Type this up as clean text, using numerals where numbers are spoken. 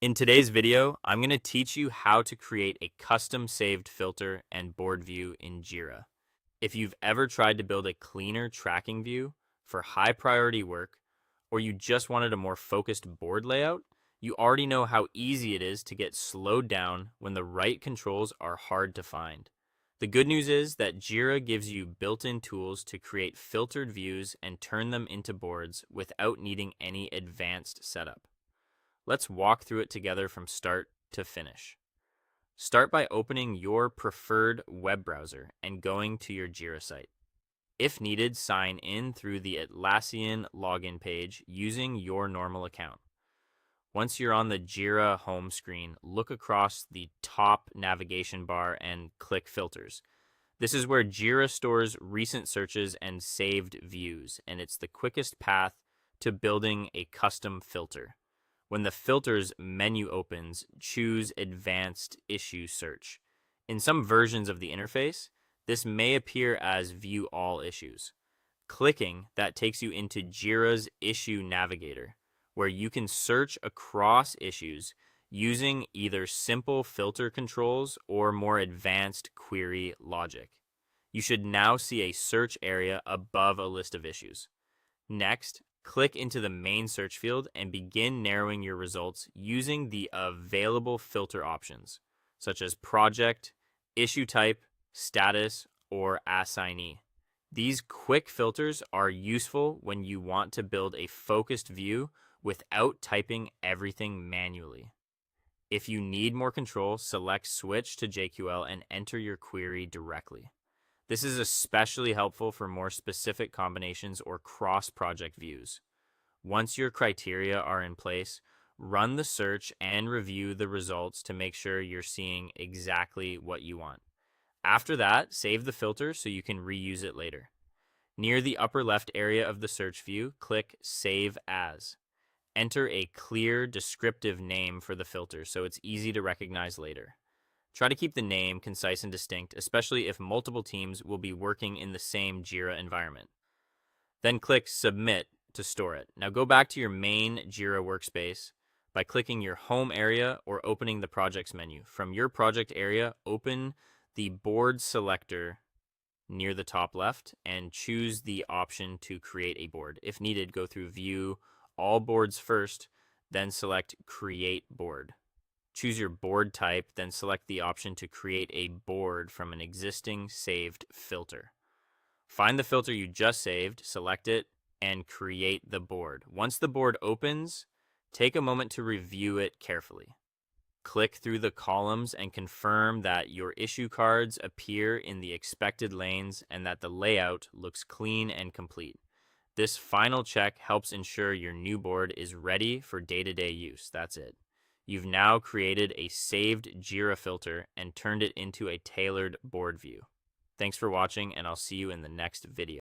In today's video, I'm going to teach you how to create a custom saved filter and board view in Jira. If you've ever tried to build a cleaner tracking view for high priority work, or you just wanted a more focused board layout, you already know how easy it is to get slowed down when the right controls are hard to find. The good news is that Jira gives you built-in tools to create filtered views and turn them into boards without needing any advanced setup. Let's walk through it together from start to finish. Start by opening your preferred web browser and going to your Jira site. If needed, sign in through the Atlassian login page using your normal account. Once you're on the Jira home screen, look across the top navigation bar and click Filters. This is where Jira stores recent searches and saved views, and it's the quickest path to building a custom filter. When the Filters menu opens, choose Advanced Issue Search. In some versions of the interface, this may appear as View All Issues. Clicking that takes you into Jira's Issue Navigator, where you can search across issues using either simple filter controls or more advanced query logic. You should now see a search area above a list of issues. Next, click into the main search field and begin narrowing your results using the available filter options, such as project, issue type, status, or assignee. These quick filters are useful when you want to build a focused view without typing everything manually. If you need more control, select Switch to JQL and enter your query directly. This is especially helpful for more specific combinations or cross-project views. Once your criteria are in place, run the search and review the results to make sure you're seeing exactly what you want. After that, save the filter so you can reuse it later. Near the upper left area of the search view, click Save As. Enter a clear, descriptive name for the filter so it's easy to recognize later. Try to keep the name concise and distinct, especially if multiple teams will be working in the same Jira environment. Then click Submit to store it. Now go back to your main Jira workspace by clicking your home area or opening the projects menu. From your project area, open the board selector near the top left and choose the option to create a board. If needed, go through View All Boards first, then select Create Board. Choose your board type, then select the option to create a board from an existing saved filter. Find the filter you just saved, select it, and create the board. Once the board opens, take a moment to review it carefully. Click through the columns and confirm that your issue cards appear in the expected lanes and that the layout looks clean and complete. This final check helps ensure your new board is ready for day-to-day use. That's it. You've now created a saved Jira filter and turned it into a tailored board view. Thanks for watching, and I'll see you in the next video.